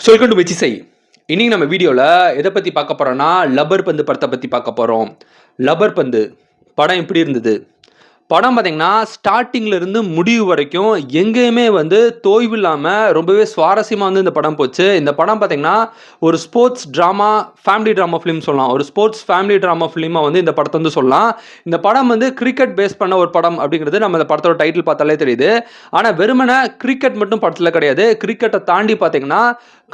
Welcome to வெச்சிசை. இன்னைக்கு நம்ம வீடியோவில் எதை பற்றி பார்க்க போகிறோன்னா லப்பர் பந்து படத்தை பற்றி பார்க்க போகிறோம். லப்பர் பந்து படம் எப்படி இருந்தது? படம் பார்த்தீங்கன்னா ஸ்டார்டிங்கில் இருந்து முடிவு வரைக்கும் எங்கேயுமே தோய்வு இல்லாமல் ரொம்பவே சுவாரஸ்யமாக இந்த படம் போச்சு. இந்த படம் பார்த்தீங்கன்னா ஒரு sports drama, family drama film சொல்லலாம். ஒரு ஸ்போர்ட்ஸ் ஃபேமிலி ட்ராமா ஃபிலிமாக இந்த படத்தை சொல்லலாம். இந்த படம் கிரிக்கெட் பேஸ் பண்ண ஒரு படம் அப்படிங்கிறது நம்ம இந்த படத்தோட டைட்டில் பார்த்தாலே தெரியுது. ஆனால் வெறுமனே கிரிக்கெட் மட்டும் படத்தில் கிடையாது. கிரிக்கெட்டை தாண்டி பார்த்தீங்கன்னா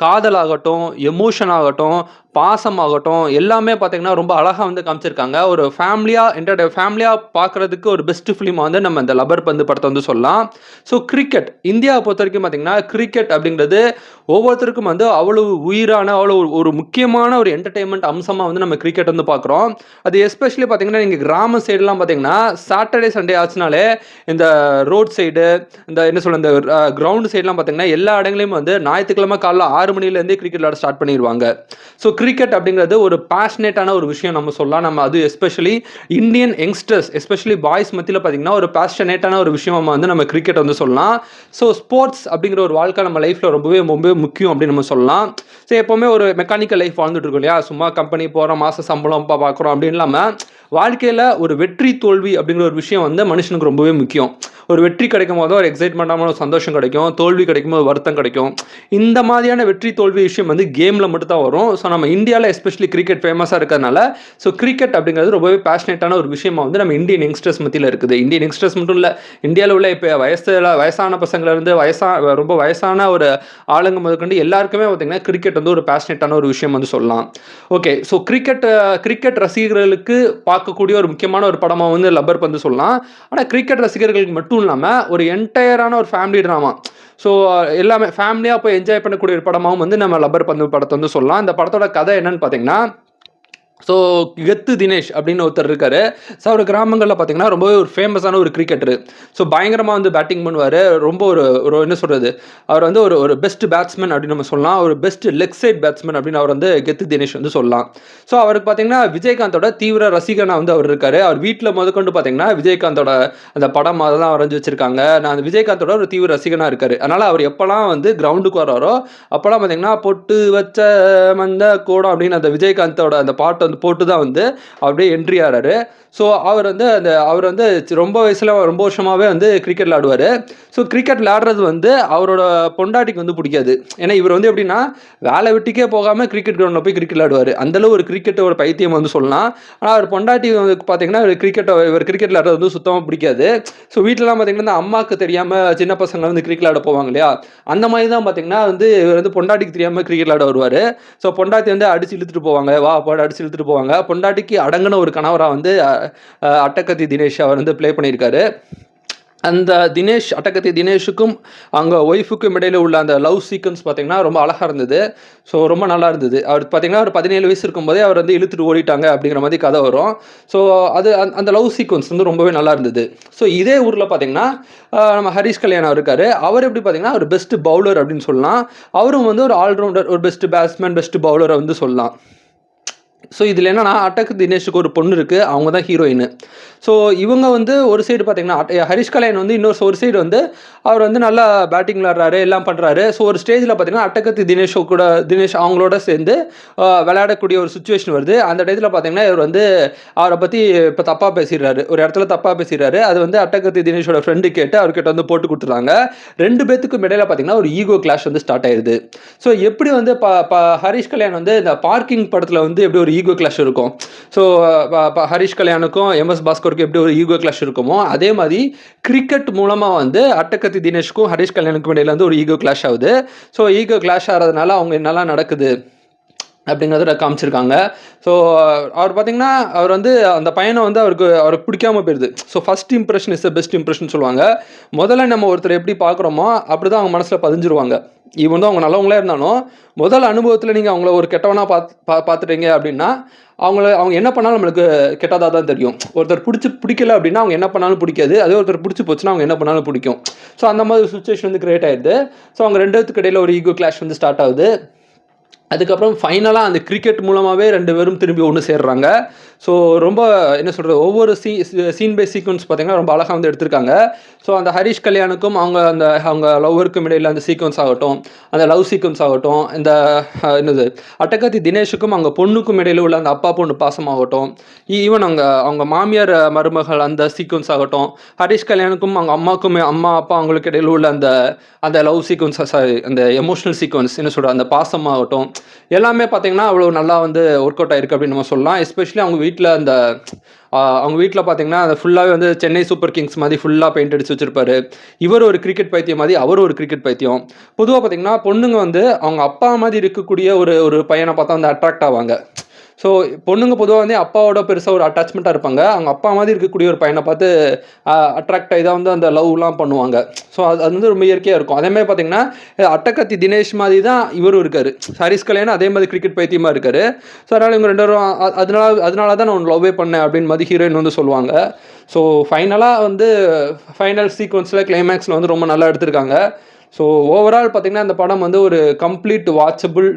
காதல் ஆகட்டும், எமோஷன் ஆகட்டும், பாசம் ஆகட்டும், எல்லாமே பார்த்தீங்கன்னா ரொம்ப அழகாக காமிச்சிருக்காங்க. ஒரு ஃபேமிலியாக பார்க்குறதுக்கு ஒரு பெஸ்ட் ஃபிலிமாக நம்ம இந்த லப்பர் பந்து படத்தை சொல்லலாம். ஸோ கிரிக்கெட் இந்தியாவை பொறுத்த வரைக்கும் பார்த்தீங்கன்னா கிரிக்கெட் அப்படிங்கிறது ஒவ்வொருத்தருக்கும் அவ்வளவு உயிரான, அவ்வளோ ஒரு முக்கியமான ஒரு என்டர்டெயின்மெண்ட் அம்சமாக நம்ம கிரிக்கெட் பார்க்குறோம். அது எஸ்பெஷலி பார்த்தீங்கன்னா நீங்கள் கிராம சைடுலாம் பார்த்தீங்கன்னா சாட்டர்டே சண்டே ஆச்சுனாலே இந்த ரோட் சைடு, இந்த என்ன சொல்ல, இந்த கிரவுண்ட் சைட்லாம் பார்த்தீங்கன்னா எல்லா இடங்களையும் ஞாயிற்றுக்கிழமை காலைல 6 மணிலேருந்தே கிரிக்கெட் விளையாட ஸ்டார்ட் பண்ணிடுவாங்க. ஸோ கிரிக்கெட் அப்படிங்கிறது ஒரு பேஷனேட்டான ஒரு விஷயம் நம்ம சொல்லலாம். நம்ம அது especially Indian youngsters, especially boys மத்தியில் பார்த்தீங்கன்னா ஒரு பேஷனேட்டான ஒரு விஷயமா நம்ம கிரிக்கெட் சொல்லலாம். ஸோ ஸ்போர்ட்ஸ் அப்படிங்கிற ஒரு வாழ்க்கை நம்ம லைஃப்பில் ரொம்பவே முக்கியம் அப்படின்னு நம்ம சொல்லலாம். ஸோ எப்போவுமே ஒரு மெக்கானிக்கல் லைஃப் வாழ்ந்துட்டு இருக்கோம் இல்லையா? சும்மா கம்பெனி போகிறோம், மாத சம்பளம் பார்க்குறோம் அப்படின்னு இல்லாமல் வாழ்க்கையில் ஒரு வெற்றி தோல்வி அப்படிங்கிற ஒரு விஷயம் மனுஷனுக்கு ரொம்பவே முக்கியம். ஒரு வெற்றி கிடைக்கும் போது ஒரு எக்ஸைட்மெண்ட்டான ஒரு சந்தோஷம் கிடைக்கும், தோல்வி கிடைக்கும் போது வருத்தம் கிடைக்கும். இந்த மாதிரியான வெற்றி தோல்வி விஷயம் கேமில் மட்டும் தான் வரும். ஸோ நம்ம இந்தியாவில் எஸ்பெஷலி கிரிக்கெட் ஃபேமஸாக இருக்கிறதுனால ஸோ கிரிக்கெட் அப்படிங்கிறது ரொம்பவே பேஷனேட்டான ஒரு விஷயமா நம்ம இந்தியன் யங்ஸ்டர்ஸ் மத்தியில் இருக்குது. இந்தியன் யங்ஸ்டர்ஸ் மட்டும் இல்லை, இந்தியாவில் உள்ள இப்போ வயசான பசங்கள்லேருந்து ரொம்ப வயசான ஒரு ஆளுங்க முதற்கொண்டு எல்லாருக்குமே பார்த்தீங்கன்னா கிரிக்கெட் ஒரு பேஷனேட்டான ஒரு விஷயம் சொல்லலாம். ஓகே, ஸோ கிரிக்கெட் ரசிகர்களுக்கு பார்க்கக்கூடிய ஒரு முக்கியமான ஒரு படமாக லப்பர் பந்து சொல்லலாம். ஆனால் கிரிக்கெட் ரசிகர்களுக்கு மட்டும் இல்லாமல் ஒரு என்டையரான ஒரு ஃபேமிலி ட்ராமா, ஸோ எல்லாமே ஃபேமிலியாக போய் என்ஜாய் பண்ணக்கூடிய ஒரு படமாகவும் நம்ம லப்பர் பந்து படத்தை சொல்லலாம். இந்த படத்தோட கதை என்னன்னு பார்த்தீங்கன்னா, ஸோ கெத்து தினேஷ் அப்படின்னு ஒருத்தர் இருக்காரு. ஸோ அவர் கிராமங்களில் பார்த்தீங்கன்னா ரொம்பவே ஒரு ஃபேமஸான ஒரு கிரிக்கெட்டரு. ஸோ பயங்கரமாக பேட்டிங் பண்ணுவார். ரொம்ப ஒரு என்ன சொல்கிறது, அவர் ஒரு பெஸ்ட் பேட்ஸ்மேன் அப்படின்னு நம்ம சொல்லலாம். ஒரு பெஸ்ட் லெக் சைட் பேட்ஸ்மேன் அப்படின்னு அவர் கெத்து தினேஷ் சொல்லலாம். ஸோ அவருக்கு பார்த்தீங்கன்னா விஜயகாந்தோட தீவிர ரசிகனாக அவர் இருக்காரு. அவர் வீட்டில் முதற்கொண்டு பார்த்தீங்கன்னா விஜயகாந்தோட அந்த படம் அதெல்லாம் வரைஞ்சி வச்சிருக்காங்க. நான் அந்த விஜயகாந்தோட ஒரு தீவிர ரசிகனாக இருக்காரு. அதனால் அவர் எப்போல்லாம் கிரவுண்டுக்கு வராரோ அப்போல்லாம் பார்த்தீங்கன்னா பொட்டு வச்ச மந்த கூடம் அப்படின்னு அந்த விஜயகாந்தோட அந்த பாட்டை போட்டு தான் அப்படியே என்ட்ரி ஆகிறாரு. ஸோ அவர் ரொம்ப வயசில் ரொம்ப வருஷமாகவே கிரிக்கெட் விளையாடுவார். ஸோ கிரிக்கெட் விளையாடுறது அவரோட பொண்டாட்டிக்கு பிடிக்காது. ஏன்னா இவர் எப்படின்னா வேலை விட்டுக்கே போகாமல் கிரிக்கெட் கிரவுண்டில் போய் கிரிக்கெட் விளையாடுவார். அந்தளவு ஒரு கிரிக்கெட்டோட பைத்தியம் சொல்லலாம். ஆனால் அவர் பொண்டாட்டி பார்த்தீங்கன்னா இவர் கிரிக்கெட் விளையாடுறது சுத்தமாக பிடிக்காது. ஸோ வீட்டிலலாம் பார்த்தீங்கன்னா அம்மாவுக்கு தெரியாமல் சின்ன பசங்க கிரிக்கெட் விளையாட போவாங்க இல்லையா? அந்த மாதிரி தான் பார்த்தீங்கன்னா இவர் பொண்டாட்டிக்கு தெரியாமல் கிரிக்கெட் விளையாட வருவார். ஸோ பொண்டாட்டி அடிச்சு இழுத்துட்டு போவாங்க, வா போட அடிச்சு இழுத்துட்டு போவாங்க. பொண்டாட்டிக்கு அடங்கின ஒரு கணவராக அட்டகத்தி தினேஷ் அவர் ப்ளே பண்ணியிருக்காரு. அந்த அட்டகத்தி தினேஷுக்கும் அவங்க ஒய்ஃபுக்கும் இடையில உள்ள அந்த லவ் சீக்வன்ஸ் பார்த்தீங்கன்னா ரொம்ப அழகாக இருந்தது. ஸோ ரொம்ப நல்லா இருந்தது. அவர் பார்த்தீங்கன்னா ஒரு 17 வயசு இருக்கும்போதே அவர் இழுத்துட்டு ஓடிட்டாங்க அப்படிங்கிற மாதிரி கதை வரும். ஸோ அந்த லவ் சீக்வன்ஸ் ரொம்பவே நல்லா இருந்தது. ஸோ இதே ஊரில் பார்த்தீங்கன்னா நம்ம ஹரிஷ் கல்யாணம் இருக்கார். அவர் எப்படி பார்த்தீங்கன்னா ஒரு பெஸ்ட் பவுலர் அப்படின்னு சொல்லலாம். அவரும் ஒரு ஆல்ரவுண்டர், ஒரு பெஸ்ட் பேட்ஸ்மேன், பெஸ்ட் பவுலரை சொல்லலாம். ஸோ இதில் என்னன்னா அட்டக் தினேஷுக்கு ஒரு பொண்ணு இருக்குது, அவங்க தான் ஹீரோயின். ஸோ இவங்க ஒரு சைடு பார்த்தீங்கன்னா ஹரிஷ் கல்யாண் இன்னொரு ஒரு சைடு அவர் நல்லா பேட்டிங் விளையாடுறாரு, எல்லாம் பண்ணுறாரு. ஸோ ஒரு ஸ்டேஜில் பார்த்தீங்கன்னா அட்டகத்தி தினேஷ் அவங்களோட சேர்ந்து விளையாடக்கூடிய ஒரு சுச்சுவேஷன் வருது. அந்த டயத்தில் பார்த்தீங்கன்னா இவர் அவரை பற்றி இப்போ தப்பாக பேசிடுறாரு, ஒரு இடத்துல தப்பாக பேசிடுறாரு. அது அட்டகத்தி தினேஷோட ஃப்ரெண்டு கேட்டு அவர்கிட்ட போட்டு கொடுத்துறாங்க. ரெண்டு பேத்துக்கும் இடையில பார்த்தீங்கன்னா ஒரு ஈகோ கிளாஷ் ஸ்டார்ட் ஆயிடுது. ஸோ எப்படி ஹரிஷ் கல்யாண் இந்த பார்க்கிங் படத்தில் எப்படி ஒரு ஈகோ கிளாஷ் இருக்கும், ஸோ ஹரிஷ் கல்யாணுக்கும் எம்எஸ் பாஸ்கருக்கு எப்படி ஒரு ஈகோ கிளாஷ் இருக்குமோ அதே மாதிரி கிரிக்கெட் மூலமாக அட்டகத்தி தினேஷ்க்கும் ஹரிஷ் கல்யாணுக்கும் இடையில ஒரு ஈகோ கிளாஷ் ஆகுது. ஸோ ஈகோ கிளாஷ் ஆகிறதுனால அவங்க என்னெல்லாம் நடக்குது அப்படிங்கிறத காமிச்சிருக்காங்க. ஸோ அவர் பார்த்தீங்கன்னா அவர் அந்த பையனை அவருக்கு பிடிக்காம போயிடுது. So first impression is the best impression சொல்லுவாங்க. முதல்ல நம்ம ஒருத்தர் எப்படி பார்க்குறோமோ அப்படி தான் அவங்க மனசில் பதிஞ்சிருவாங்க. இவன் அவங்க நல்லவங்களே இருந்தாலும் முதல் அனுபவத்தில் நீங்கள் அவங்கள ஒரு கெட்டவனாக பார்த்துட்டீங்க அப்படின்னா அவங்க என்ன பண்ணாலும் நம்மளுக்கு கெட்டதாக தான் தெரியும். ஒருத்தர் பிடிக்கல அப்படின்னா அவங்க என்ன பண்ணாலும் பிடிக்காது. அதே ஒருத்தர் பிடிச்சி போச்சுன்னா அவங்க என்ன பண்ணாலும் பிடிக்கும். ஸோ அந்த மாதிரி சுச்சுவேஷன் கிரியேட் ஆயிடுது. ஸோ அவங்க ரெண்டு பேத்துக்கு இடையில ஒரு ஈகோ கிளாஷ் ஸ்டார்ட் ஆகுது. அதுக்கப்புறம் ஃபைனலாக அந்த கிரிக்கெட் மூலமாகவே 2 பேரும் திரும்பி ஒன்று சேர்றாங்க. ஸோ ரொம்ப என்ன சொல்கிறது, ஒவ்வொரு சீன் பை சீக்வன்ஸ் பார்த்தீங்கன்னா ரொம்ப அழகாக வந்து எடுத்திருக்காங்க. ஸோ அந்த ஹரிஷ் கல்யாணுக்கும் அவங்க லவ்வருக்கும் இடையில் அந்த சீக்வன்ஸ் ஆகட்டும், அந்த லவ் சீக்வன்ஸ் ஆகட்டும், இந்த என்னது அட்டகத்தி தினேஷுக்கும் அவங்க பொண்ணுக்கும் இடையில் உள்ள அந்த அப்பா பொண்ணு பாசமாகட்டும், ஈவன் அவங்க மாமியார் மருமகள் அந்த சீக்வன்ஸ் ஆகட்டும், ஹரிஷ் கல்யாணுக்கும் அவங்க அம்மா அப்பா அவங்களுக்கு இடையில் உள்ள அந்த லவ் சீக்வன்ஸ், சாரி அந்த எமோஷனல் சீக்வன்ஸ் என்ன சொல்கிற அந்த பாசமாகட்டும், எல்லாமே பார்த்தீங்கன்னா அவ்வளோ நல்லா வந்து ஒர்க் அவுட் ஆயிருக்கு அப்படின்னு நம்ம சொல்லலாம். எஸ்பெஷலி அவங்க வீட்டில் பார்த்தீங்கன்னா அது ஃபுல்லாகவே வந்து சென்னை சூப்பர் கிங்ஸ் மாதிரி ஃபுல்லாக பெயிண்ட் அடிச்சு வச்சிருப்பாரு. இவர் ஒரு கிரிக்கெட் பைத்தியம் மாதிரி, அவர் ஒரு கிரிக்கெட் பைத்தியம். பொதுவாக பார்த்தீங்கன்னா பொண்ணுங்க வந்து அவங்க அப்பா மாதிரி இருக்கக்கூடிய ஒரு பையனை பார்த்தா வந்து அட்ராக்ட் ஆவாங்க. ஸோ பொண்ணுங்க பொதுவாக வந்து அப்பாவோட பெருசாக ஒரு அட்டாச்மெண்ட்டாக இருப்பாங்க. அவங்க அப்பா மாதிரி இருக்கக்கூடிய ஒரு பையனை பார்த்து அட்ராக்ட் ஆகி தான் வந்து அந்த லவ்லாம் பண்ணுவாங்க. ஸோ அது வந்து ரொம்ப இயற்கையாக இருக்கும். அதேமாதிரி பார்த்தீங்கன்னா அட்டகத்தி தினேஷ் மாதிரி தான் இவரும் இருக்கார். ஹரிஷ் கல்யாணம் அதே மாதிரி கிரிக்கெட் பைத்தியமாக இருக்கார். ஸோ அதனால் இவங்க 2 பேரும் அதனால தான் நான் லவ்வே பண்ணேன் அப்படின்னு மாதிரி ஹீரோயின் வந்து சொல்லுவாங்க. ஸோ ஃபைனலாக வந்து ஃபைனல் சீக்வன்ஸில் கிளைமேக்ஸில் வந்து ரொம்ப நல்லா எடுத்திருக்காங்க. ஸோ ஓவரால் பார்த்தீங்கன்னா இந்த படம் வந்து ஒரு கம்ப்ளீட் வாட்சபிள்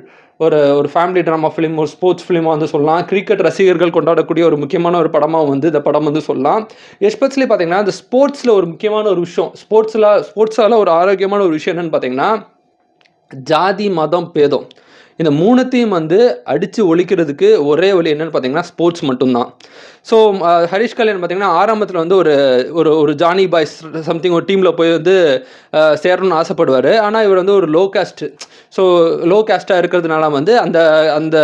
ஒரு ஃபேமிலி ட்ராமா ஃபிலிம், ஒரு ஸ்போர்ட்ஸ் ஃபிலிமாக வந்து சொல்லலாம். கிரிக்கெட் ரசிகர்கள் கொண்டாடக்கூடிய ஒரு முக்கியமான ஒரு படமாக வந்து இந்த படம் வந்து சொல்லலாம். எஸ்பெஷலி பார்த்தீங்கன்னா இந்த ஸ்போர்ட்ஸில் ஒரு முக்கியமான ஒரு விஷயம், ஸ்போர்ட்ஸால் ஒரு ஆரோக்கியமான ஒரு விஷயம் என்னென்னு பார்த்தீங்கன்னா ஜாதி மதம் பேதம் இந்த 3த்தையும் வந்து அடித்து ஒழிக்கிறதுக்கு ஒரே வழி என்னென்னு பார்த்தீங்கன்னா ஸ்போர்ட்ஸ் மட்டும்தான். ஸோ ஹரிஷ் கல்யாண் பார்த்தீங்கன்னா ஆரம்பத்தில் வந்து ஒரு ஜானி பாய்ஸ் சம்திங் ஒரு டீமில் போய் வந்து சேரணும்னு ஆசைப்படுவார். ஆனால் இவர் வந்து ஒரு லோ காஸ்ட்டு, ஸோ லோ காஸ்ட்டாக இருக்கிறதுனால வந்து அந்த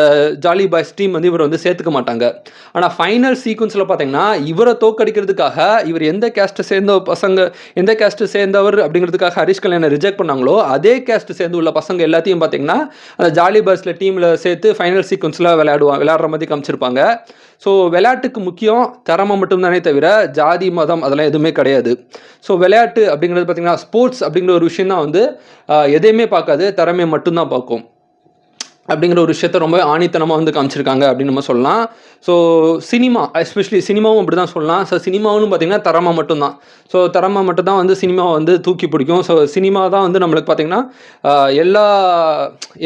ஜாலி பாய்ஸ் டீம் வந்து இவர் வந்து சேர்த்துக்க மாட்டாங்க. ஆனால் ஃபைனல் சீக்வன்ஸில் பார்த்தீங்கன்னா இவரை தோக்கடிக்கிறதுக்காக இவர் எந்த கேஸ்ட்டை சேர்ந்தவர் அப்படிங்கிறதுக்காக ஹரிஷ் கல்யாணை ரிஜெக்ட் பண்ணாங்களோ அதே கேஸ்ட்டு சேர்ந்து உள்ள பசங்க எல்லாத்தையும் பார்த்தீங்கன்னா அந்த ஜாலி பாய்ஸில் டீமில் சேர்த்து ஃபைனல் சீக்வன்ஸில் விளையாடுற மாதிரி காமிச்சிருப்பாங்க. ஸோ விளையாட்டுக்கு முக்கியம் திறமை மட்டும்தானே தவிர ஜாதி மதம் அதெல்லாம் எதுவுமே கிடையாது. ஸோ விளையாட்டு அப்படிங்கிறது பார்த்தீங்கன்னா ஸ்போர்ட்ஸ் அப்படிங்கிற ஒரு விஷயம் தான் வந்து எதையுமே பார்க்காது, திறமையை மட்டும்தான் பார்க்கும் அப்படிங்கிற ஒரு விஷயத்த ரொம்ப ஆணித்தனமாக வந்து காமிச்சிருக்காங்க அப்படின்னு நம்ம சொல்லலாம். ஸோ சினிமா, எஸ்பெஷலி சினிமாவும் அப்படி தான் சொல்லலாம். ஸோ சினிமாவும் பார்த்திங்கன்னா திறமை மட்டும்தான். ஸோ திறமை மட்டும்தான் வந்து சினிமாவை வந்து தூக்கி பிடிக்கும். ஸோ சினிமா தான் வந்து நம்மளுக்கு பார்த்திங்கன்னா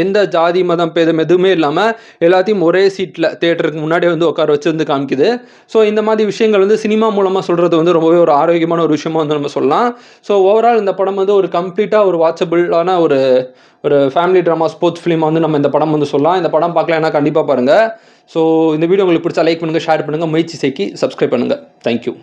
எந்த ஜாதி மதம் பேதம் எதுவுமே இல்லாமல் எல்லாத்தையும் ஒரே சீட்டில் தியேட்டருக்கு முன்னாடியே வந்து உட்கார வச்சு வந்து காமிக்குது. ஸோ இந்த மாதிரி விஷயங்கள் வந்து சினிமா மூலமாக சொல்கிறது வந்து ரொம்பவே ஒரு ஆரோக்கியமான ஒரு விஷயமாக வந்து நம்ம சொல்லலாம். ஸோ ஓவரால் இந்த படம் வந்து ஒரு கம்ப்ளீட்டாக ஒரு வாட்சபிளான ஒரு ஃபேமிலி ட்ராமா ஸ்போர்ட்ஸ் ஃபிலிம் வந்து நம்ம இந்த படம் வந்து சொல்லலாம். இந்த படம் பார்க்கலன்னா கண்டிப்பாக பாருங்கள். ஸோ இந்த வீடியோ உங்களுக்கு பிடிச்சா லைக் பண்ணுங்கள், ஷேர் பண்ணுங்கள், முயற்சி செய்கி சப்ஸ்கிரைப் பண்ணுங்கள். தேங்க்யூ.